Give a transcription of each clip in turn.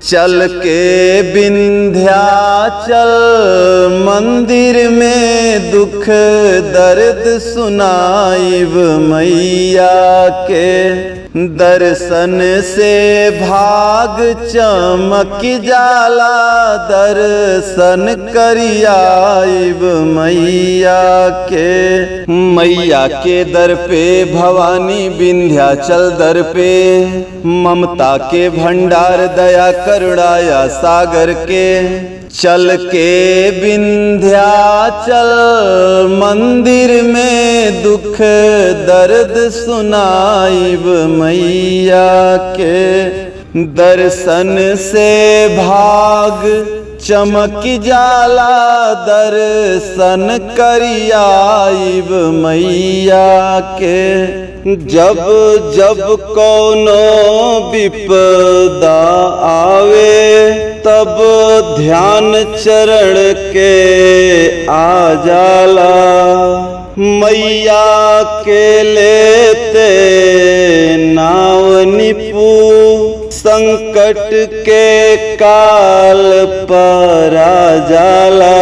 चल के विंध्याचल मंदिर में दुख दर्द सुनाइब मैया के। दर्शन से भाग चमक जाला, दर्शन करियाइब मैया के। मैया के दर पे भवानी विंध्याचल दर पे, ममता के भंडार दया करुणाया सागर के। चल के विंध्याचल मंदिर में दुख दर्द सुनाइब मैया के। दर्शन से भाग चमक जाला, दर्शन करियाइब मैया के। जब जब कौनो विपदा आवे, तब ध्यान चरण के आ जाला। मैया के लेते नाव निपू, संकट के काल पर आ जाला।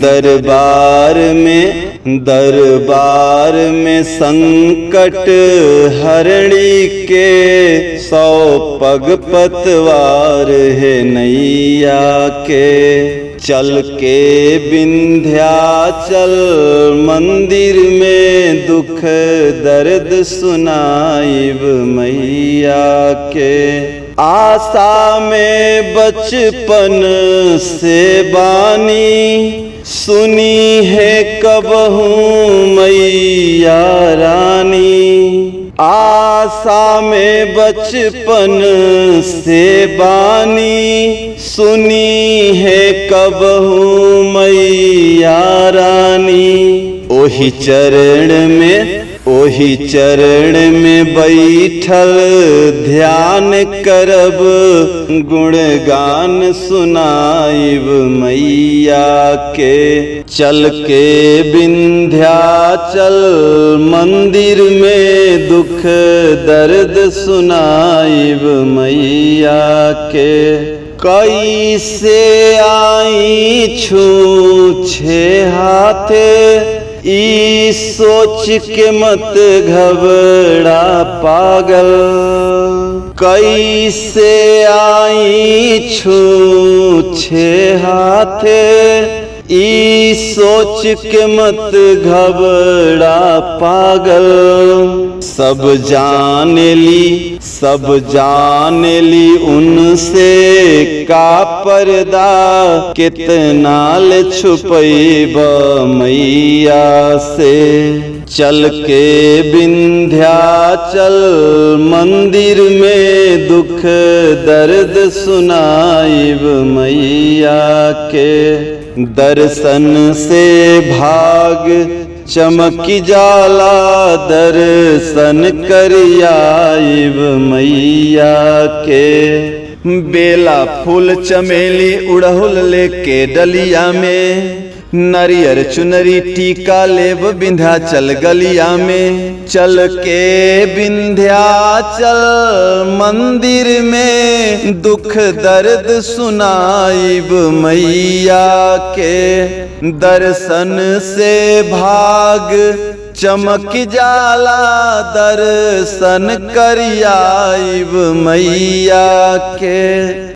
दरबार में संकट हरणी के, 100 पग पतवार है नैया के। चल के विंध्याचल मंदिर में दुख दर्द सुनाइब मैया के। आशा में बचपन से बानी, सुनी है कबहू मैया रानी। आशा में बचपन से बानी, सुनी है कबहू मैया रानी। ओही चरण में बैठल ध्यान करब, गुणगान सुनाइब मैया के। चल के विंध्याचल मंदिर में दुख दर्द सुनाइब मैया के। कैसे आई छूछे हाथे, ई सोच के मत घबरा पागल। कैसे आई छूछे हाथे, ई सोच के मत घबरा पागल। सब जान ली उनसे का पर्दा, कितना ले छुपैब मैया से। चल के विंध्याचल मंदिर में दुख दर्द सुनाइब मैया के। दर्शन से भाग चमक जाला, दर्शन करियाइब मैया के। बेला फूल चमेली उड़हुल लेके डलिया में, नरियर चुनरी टीका लेब विंध्याचल गलिया में। चल के विंध्याचल मंदिर में दुख दर्द सुनाइब मैया के। दर्शन से भाग चमक जाला, दर्शन करियाइब मैया के।